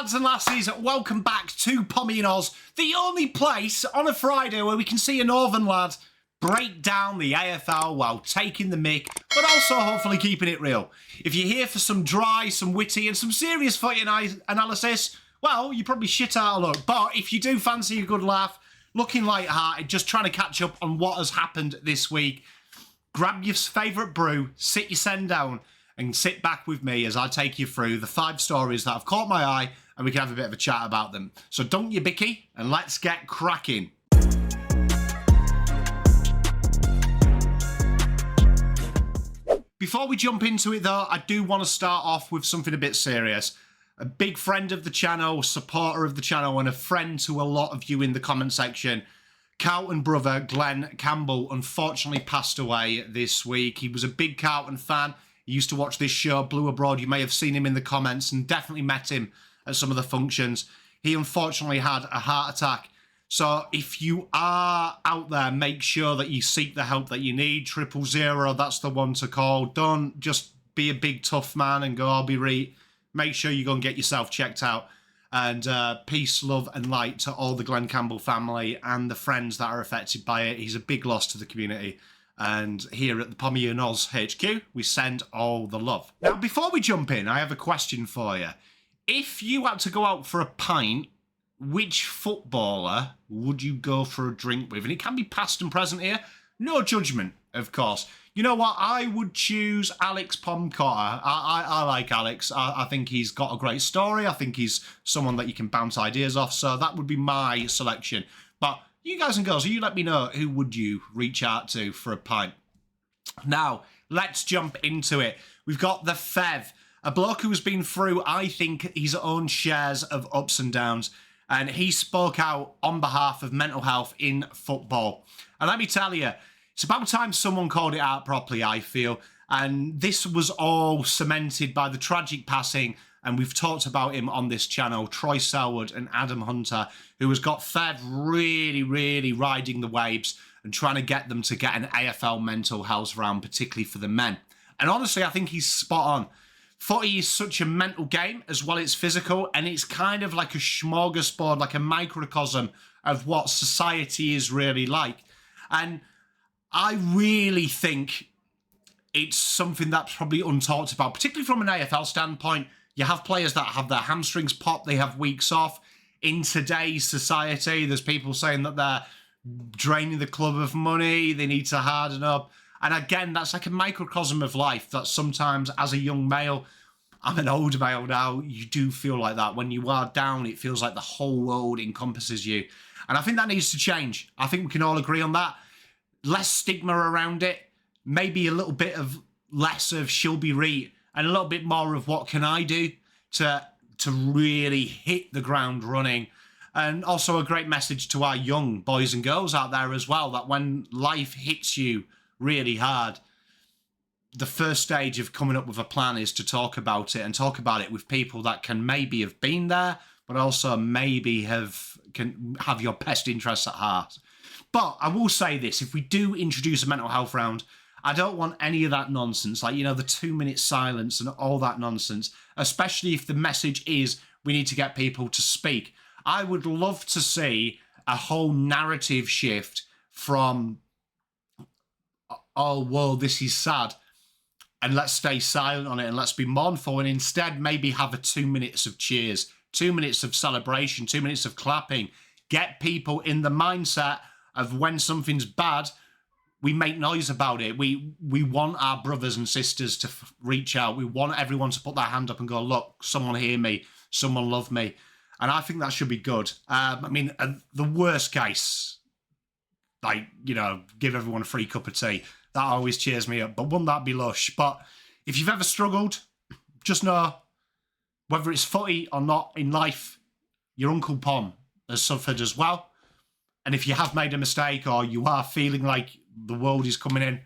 lads and lassies, welcome back to Pommyinoz, the only place on a Friday where we can see a northern lad break down the AFL while taking the mick, but also hopefully keeping it real. If you're here for some dry, some witty and some serious footy analysis, well, you're probably shit out of luck. But if you do fancy a good laugh, looking light-hearted, just trying to catch up on what has happened this week, grab your favourite brew, sit your send down, and sit back with me as I take you through the 5 stories that have caught my eye and we can have a bit of a chat about them. So don't you bicky and let's get cracking. Before we jump into it though, I do want to start off with something a bit serious. A big friend of the channel, supporter of the channel, and a friend to a lot of you in the comment section, Carlton brother Glenn Campbell unfortunately passed away this week. He was a big Carlton fan. He used to watch this show, Blue Abroad. You may have seen him in the comments and definitely met him at some of the functions. He unfortunately had a heart attack. So if you are out there, make sure that you seek the help that you need. 000, that's the one to call. Don't just be a big tough man and go, I'll be right. Make sure you go and get yourself checked out. And peace, love and light to all the Glenn Campbell family and the friends that are affected by it. He's a big loss to the community. And here at the Pommyinoz HQ, we send all the love. Now, before we jump in, I have a question for you. If you had to go out for a pint, which footballer would you go for a drink with? And it can be past and present here. No judgment, of course. You know what? I would choose Alex Pomcotter. I like Alex. I think he's got a great story. I think he's someone that you can bounce ideas off. So that would be my selection. But you guys and girls, you let me know who would you reach out to for a pint. Now, let's jump into it. We've got the Fev, a bloke who has been through, I think, his own shares of ups and downs. And he spoke out on behalf of mental health in football. And let me tell you, it's about time someone called it out properly, I feel. And this was all cemented by the tragic passing, and we've talked about him on this channel, Troy Selwood and Adam Hunter, who has got Fev really riding the waves and trying to get them to get an AFL mental health round, particularly for the men. And honestly, I think he's spot on. Footy is such a mental game as well as physical, and it's kind of like a smorgasbord, like a microcosm of what society is really like. And I really think it's something that's probably untalked about, particularly from an AFL standpoint. You have players that have their hamstrings pop, they have weeks off. In today's society, there's people saying that they're draining the club of money, they need to harden up. And again, that's like a microcosm of life that sometimes as a young male, I'm an older male now, you do feel like that. When you are down, it feels like the whole world encompasses you. And I think that needs to change. I think we can all agree on that. Less stigma around it, maybe a little bit of less of she'll be right, and a little bit more of what can I do to really hit the ground running. And also a great message to our young boys and girls out there as well, that when life hits you really hard, the first stage of coming up with a plan is to talk about it, and talk about it with people that can maybe have been there, but also maybe can have your best interests at heart. But I will say this, if we do introduce a mental health round, I don't want any of that nonsense, like, you know, the 2-minute silence and all that nonsense, especially if the message is we need to get people to speak. I would love to see a whole narrative shift from, oh, whoa, this is sad, and let's stay silent on it and let's be mournful, and instead maybe have a 2 minutes of cheers, 2 minutes of celebration, 2 minutes of clapping. Get people in the mindset of when something's bad, we make noise about it. We want our brothers and sisters to reach out. We want everyone to put their hand up and go, look, someone hear me, someone love me. And I think that should be good. I mean, the worst case, like, you know, give everyone a free cup of tea. That always cheers me up. But wouldn't that be lush? But if you've ever struggled, just know, whether it's footy or not in life, your Uncle Pom has suffered as well. And if you have made a mistake or you are feeling like the world is coming in,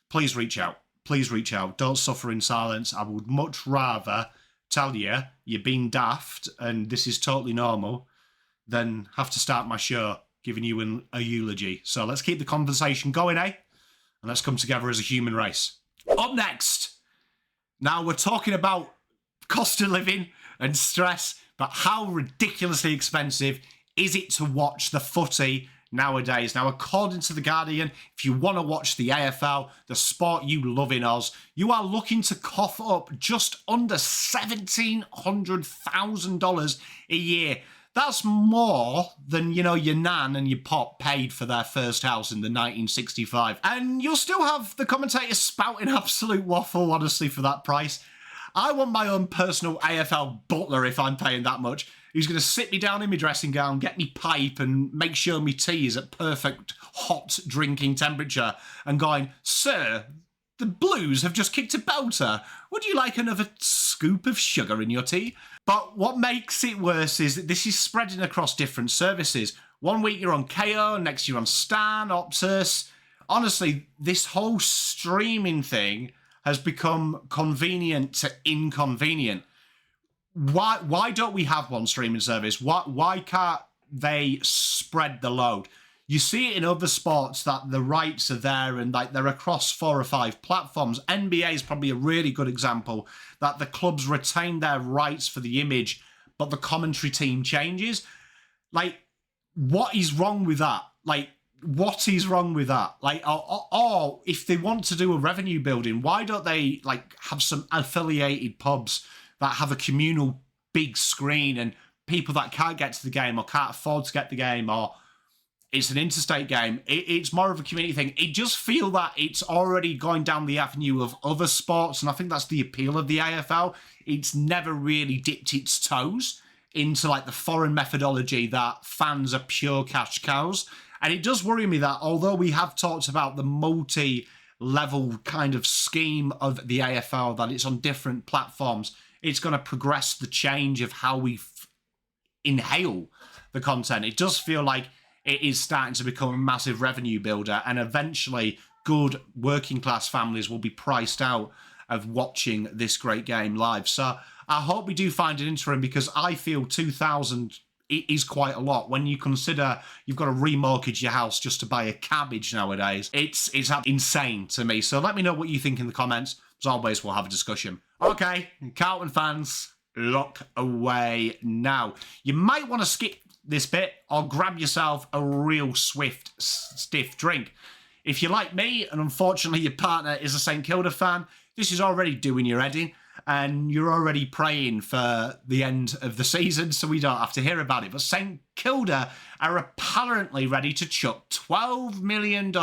please reach out. Please reach out. Don't suffer in silence. I would much rather tell you you're being daft and this is totally normal than have to start my show giving you a eulogy. So let's keep the conversation going, eh? And let's come together as a human race. Up next, now we're talking about cost of living and stress, but how ridiculously expensive is it to watch the footy nowadays? Now, according to The Guardian, if you want to watch the AFL, the sport you love in Oz, you are looking to cough up just under $1,700,000 a year. That's more than, you know, your nan and your pop paid for their first house in the 1965. And you'll still have the commentators spouting absolute waffle, honestly, for that price. I want my own personal AFL butler if I'm paying that much. Who's going to sit me down in my dressing gown, get me pipe and make sure my tea is at perfect hot drinking temperature and going, "Sir, the Blues have just kicked a belter. Would you like another scoop of sugar in your tea?" But what makes it worse is that this is spreading across different services. One week you're on KO, next you're on Stan, Optus. Honestly, this whole streaming thing has become convenient to inconvenient. Why don't we have one streaming service? Why can't they spread the load? You see it in other sports that the rights are there and like they're across 4 or 5 platforms. NBA is probably a really good example that the clubs retain their rights for the image, but the commentary team changes. Like, what is wrong with that? Like, what is wrong with that? Like, or if they want to do a revenue building, why don't they like have some affiliated pubs that have a communal big screen and people that can't get to the game or can't afford to get the game, or it's an interstate game, it's more of a community thing. It just feel that it's already going down the avenue of other sports, and I think that's the appeal of the AFL. It's never really dipped its toes into like the foreign methodology that fans are pure cash cows. And it does worry me that although we have talked about the multi-level kind of scheme of the AFL, that it's on different platforms, it's going to progress the change of how we inhale the content. It does feel like it is starting to become a massive revenue builder, and eventually good working class families will be priced out of watching this great game live. So I hope we do find an interim, because I feel 2,000 is quite a lot when you consider you've got to remortgage your house just to buy a cabbage nowadays. It's insane to me. So let me know what you think in the comments. As always, we'll have a discussion. Okay, Carlton fans, look away now. You might want to skip this bit or grab yourself a real swift, stiff drink. If you're like me, and unfortunately your partner is a St Kilda fan, this is already doing your head in, and you're already praying for the end of the season, so we don't have to hear about it. But St Kilda are apparently ready to chuck $12 million,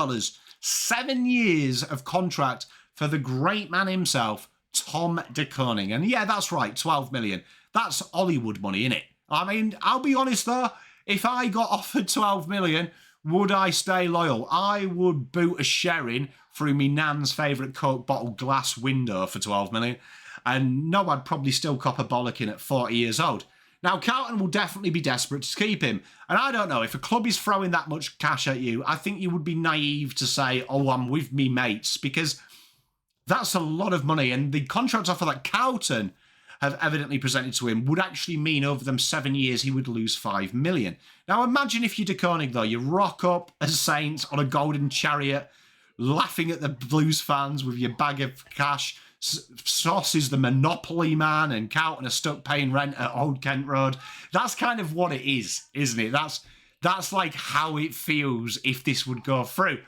7 years of contract for the great man himself, Tom De Koning. And yeah, that's right, 12 million. That's Hollywood money, innit? I mean, I'll be honest though, if I got offered 12 million, would I stay loyal? I would boot a Sherrin through me nan's favourite Coke bottle glass window for 12 million. And no, I'd probably still cop a bollocking at 40 years old. Now, Carlton will definitely be desperate to keep him. And I don't know, if a club is throwing that much cash at you, I think you would be naive to say, oh, I'm with me mates, because that's a lot of money. And the contract offer that Carlton have evidently presented to him would actually mean over them 7 years he would lose 5 million. Now imagine if you're De Koning though, you rock up as Saints on a golden chariot, laughing at the Blues fans with your bag of cash. Sauce is the monopoly man and Carlton are stuck paying rent at Old Kent Road. That's kind of what it is, isn't it? That's like how it feels if this would go through.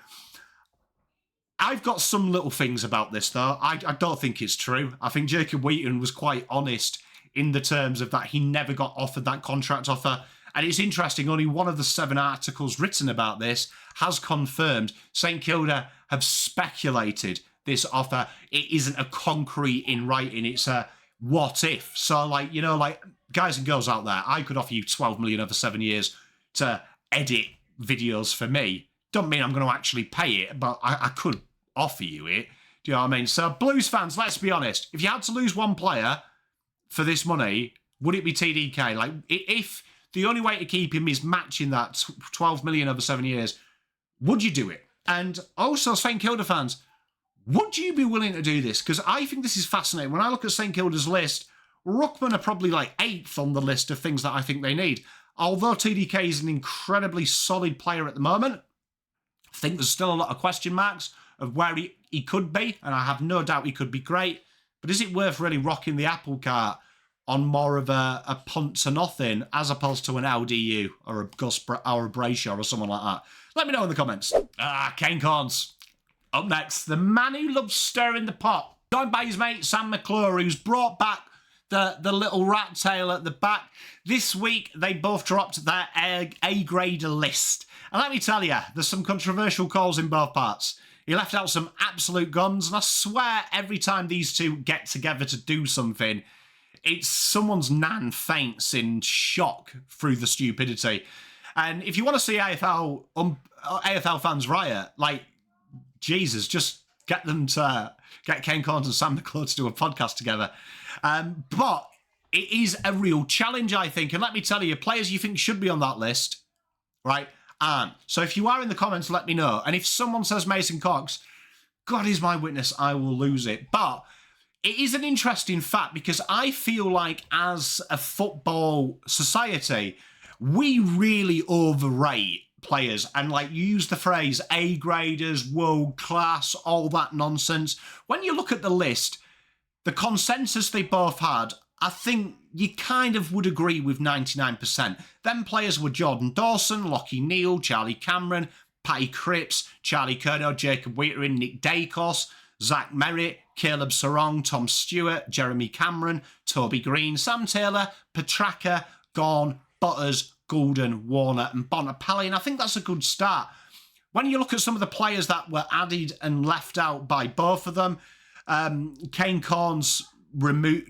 I've got some little things about this, though. I don't think it's true. I think Jacob Wheaton was quite honest in the terms of that he never got offered that contract offer. And it's interesting, only one of the 7 articles written about this has confirmed St Kilda have speculated this offer. It isn't a concrete in writing. It's a what if. So, like, you know, like, guys and girls out there, I could offer you 12 million over 7 years to edit videos for me. Don't mean I'm going to actually pay it, but I could offer you it. Do you know what I mean? So Blues fans, let's be honest. If you had to lose one player for this money, would it be TDK? Like, if the only way to keep him is matching that 12 million over 7 years, would you do it? And also, St Kilda fans, would you be willing to do this? Because I think this is fascinating. When I look at St Kilda's list, Ruckman are probably like 8th on the list of things that I think they need. Although TDK is an incredibly solid player at the moment, I think there's still a lot of question marks of where he could be, and I have no doubt he could be great. But is it worth really rocking the apple cart on more of a punt to nothing as opposed to an LDU or a Gus or a Brayshaw or someone like that? Let me know in the comments. Kane Corns. Up next, the man who loves stirring the pot. Joined by his mate Sam McClure, who's brought back the little rat tail at the back. This week, they both dropped their A-grader list. And let me tell you, there's some controversial calls in both parts. He left out some absolute guns, and I swear every time these two get together to do something, it's someone's nan faints in shock through the stupidity. And if you want to see AFL fans riot, like, Jesus, just get them to get Kane Corns and Sam McClure to do a podcast together. But it is a real challenge, I think. And let me tell you, players you think should be on that list, right, aren't. So if you are in the comments, let me know. And if someone says Mason Cox, God is my witness, I will lose it. But it is an interesting fact because I feel like as a football society, we really overrate players, and like you use the phrase A-graders, world class, all that nonsense. When you look at the list, the consensus they both had, I think you kind of would agree with 99%. Them players were Jordan Dawson, Lachie Neale, Charlie Cameron, Paddy Cripps, Charlie Curnow, Jacob Wheaterin, Nick Dacos, Zach Merritt, Caleb Sarong, Tom Stewart, Jeremy Cameron, Toby Green, Sam Taylor, Petraka, Gawn, Butters, Goulden, Warner and Bontempelli, and I think that's a good start. When you look at some of the players that were added and left out by both of them, Kane Corns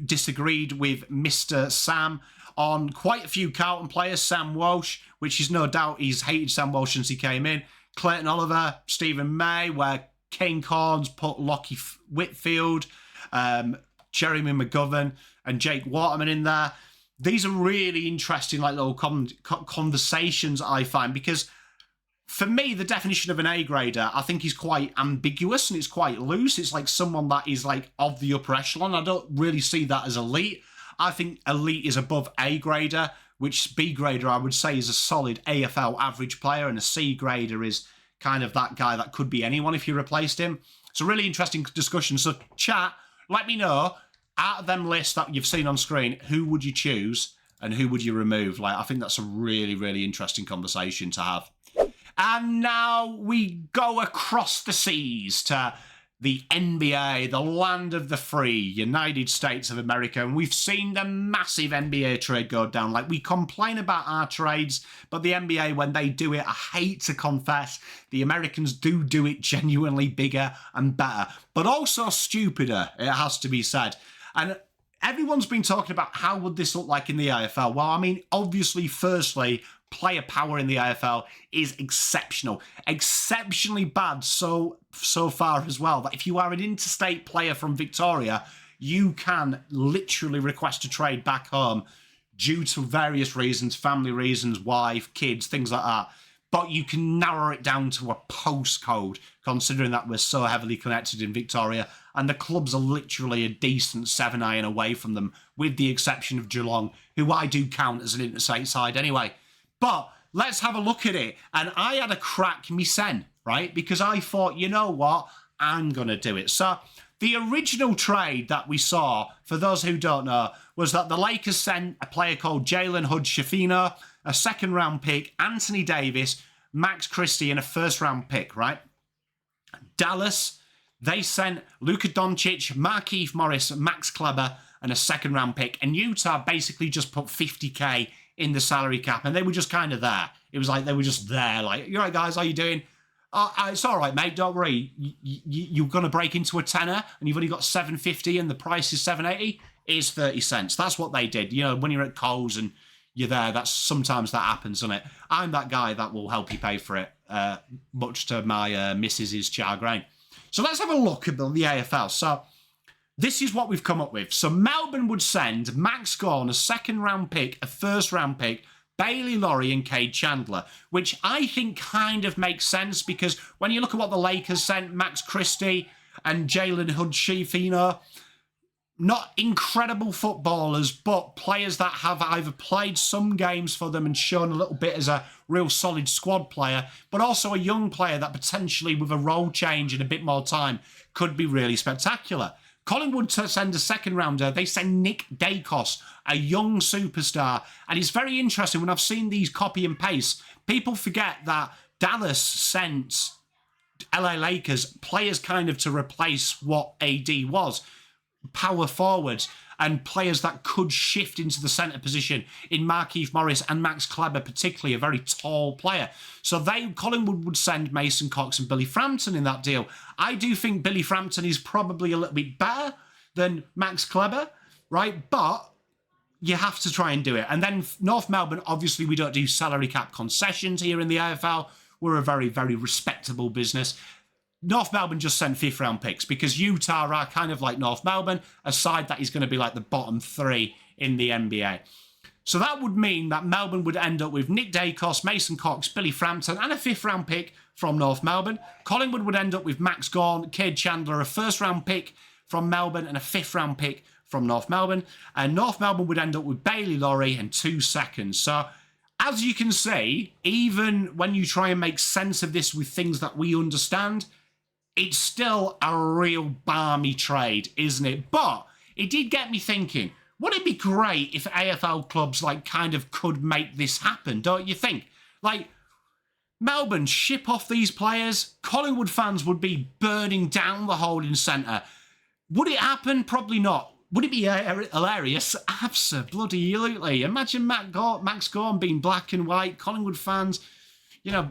disagreed with Mr. Sam on quite a few Carlton players. Sam Walsh, which is no doubt he's hated Sam Walsh since he came in. Clayton Oliver, Stephen May, where Kane Corns put Lockie Whitfield, Jeremy McGovern and Jake Waterman in there. These are really interesting, like little conversations I find, because for me, the definition of an A-grader, I think is quite ambiguous and it's quite loose. It's like someone that is like of the upper echelon. I don't really see that as elite. I think elite is above A-grader, which B-grader I would say is a solid AFL average player, and a C-grader is kind of that guy that could be anyone if you replaced him. It's a really interesting discussion. So chat, let me know. Out of them lists that you've seen on screen, who would you choose and who would you remove? Like, I think that's a really, really interesting conversation to have. And now we go across the seas to the NBA, the land of the free, United States of America. And we've seen the massive NBA trade go down. Like, we complain about our trades, but the NBA, when they do it, I hate to confess, the Americans do it genuinely bigger and better, but also stupider, it has to be said. And everyone's been talking about how would this look like in the AFL. Well, I mean, obviously, firstly, player power in the AFL is exceptional. Exceptionally bad so far as well, that if you are an interstate player from Victoria, you can literally request a trade back home due to various reasons, family reasons, wife, kids, things like that. But you can narrow it down to a postcode, considering that we're so heavily connected in Victoria. And the clubs are literally a decent 7-iron away from them, with the exception of Geelong, who I do count as an interstate side anyway. But let's have a look at it. And I had a crack me sen, right? Because I thought, you know what? I'm going to do it. So the original trade that we saw, for those who don't know, was that the Lakers sent a player called Jalen Hood-Schifino, a second-round pick, Anthony Davis, Max Christie, and a first-round pick, right? Dallas, they sent Luka Dončić, Markieff Morris, Max Kleber, and a second-round pick. And Utah basically just put $50K in the salary cap, and they were just kind of there. It was like they were just there, like, you all right, guys, how you doing? It's all right, mate, don't worry. You're going to break into a tenner, and you've only got $7.50, and the price is $7.80. It's 30 cents. That's what they did. You know, when you're at Coles and you're there, that's sometimes that happens, doesn't it? I'm that guy that will help you pay for it, much to my missus's chagrin. So let's have a look at the AFL. So this is what we've come up with. So Melbourne would send Max Gawn, a second-round pick, a first-round pick, Bailey Laurie and Cade Chandler, which I think kind of makes sense because when you look at what the Lakers sent, Max Christie and Jalen Hood-Schifino, not incredible footballers, but players that have either played some games for them and shown a little bit as a real solid squad player, but also a young player that potentially with a role change and a bit more time could be really spectacular. Collingwood to send a second rounder. They send Nick Dacos, a young superstar. And it's very interesting when I've seen these copy and paste. People forget that Dallas sent LA Lakers players kind of to replace what AD was. Power forwards and players that could shift into the centre position in Markieff Morris and Max Kleber, particularly a very tall player. So Collingwood would send Mason Cox and Billy Frampton in that deal. I do think Billy Frampton is probably a little bit better than Max Kleber, right? But you have to try and do it. And then North Melbourne, obviously we don't do salary cap concessions here in the AFL. We're a very, very respectable business. North Melbourne just sent 5th round picks because Utah are kind of like North Melbourne, a side that is going to be like the bottom 3 in the NBA. So that would mean that Melbourne would end up with Nick Dacos, Mason Cox, Billy Frampton and a 5th round pick from North Melbourne. Collingwood would end up with Max Gawn, Cade Chandler, a 1st round pick from Melbourne and a 5th round pick from North Melbourne. And North Melbourne would end up with Bailey Laurie and 2 seconds. So as you can see, even when you try and make sense of this with things that we understand, it's still a real balmy trade, isn't it? But it did get me thinking, would it be great if AFL clubs kind of could make this happen, don't you think? Melbourne ship off these players, Collingwood fans would be burning down the holding centre. Would it happen? Probably not. Would it be hilarious? Absolutely. Imagine Max Gawn being black and white, Collingwood fans,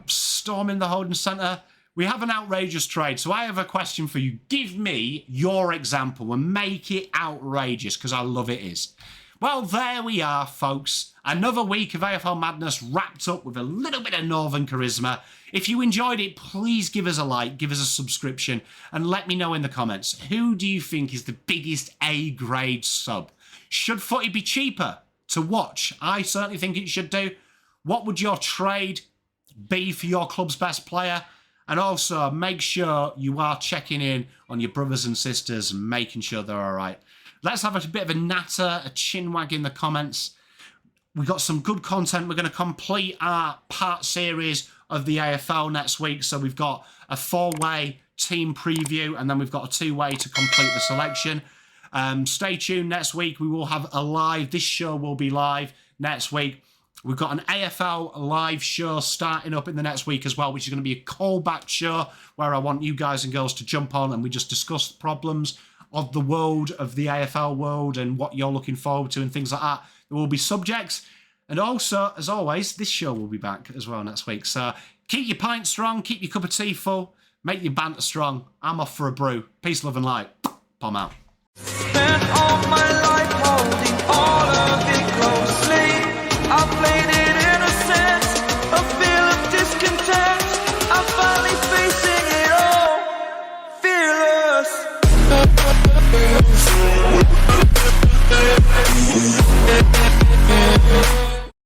storming the holding centre. We have an outrageous trade, so I have a question for you. Give me your example and make it outrageous, because I love it is. Well, there we are, folks. Another week of AFL Madness wrapped up with a little bit of Northern charisma. If you enjoyed it, please give us a like, give us a subscription, and let me know in the comments, who do you think is the biggest A-grade sub? Should footy be cheaper to watch? I certainly think it should do. What would your trade be for your club's best player? And also, make sure you are checking in on your brothers and sisters and making sure they're all right. Let's have a bit of a natter, a chinwag in the comments. We've got some good content. We're going to complete our part series of the AFL next week. So we've got a 4-way team preview, and then we've got a 2-way to complete the selection. Stay tuned next week. We will have a live. This show will be live next week. We've got an AFL live show starting up in the next week as well, which is going to be a callback show where I want you guys and girls to jump on and we just discuss the problems of the world, of the AFL world, and what you're looking forward to and things like that. There will be subjects. And also, as always, this show will be back as well next week. So keep your pint strong, keep your cup of tea full, make your banter strong. I'm off for a brew. Peace, love and light. Pom out. Spent all my life holding all of it closely. I played it